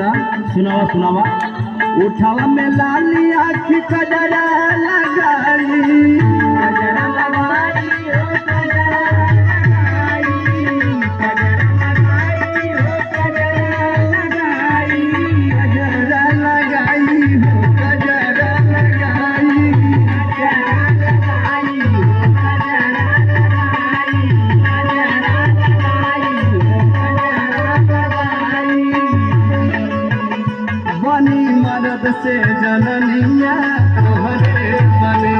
कैसा सुनावा सुनावा। उठावा में लाली आँखी कजरा लगाई, कजरा लगाई हो कजरा लगाई, कजरा लगाई हो कजरा लगाई, कजरा लगाई हो कजरा लगाई, कजरा लगाई हो कजरा लगाई, कजरा लगाई हो कजरा लगाई। बनी मर्द से जननिया तोहरे बने।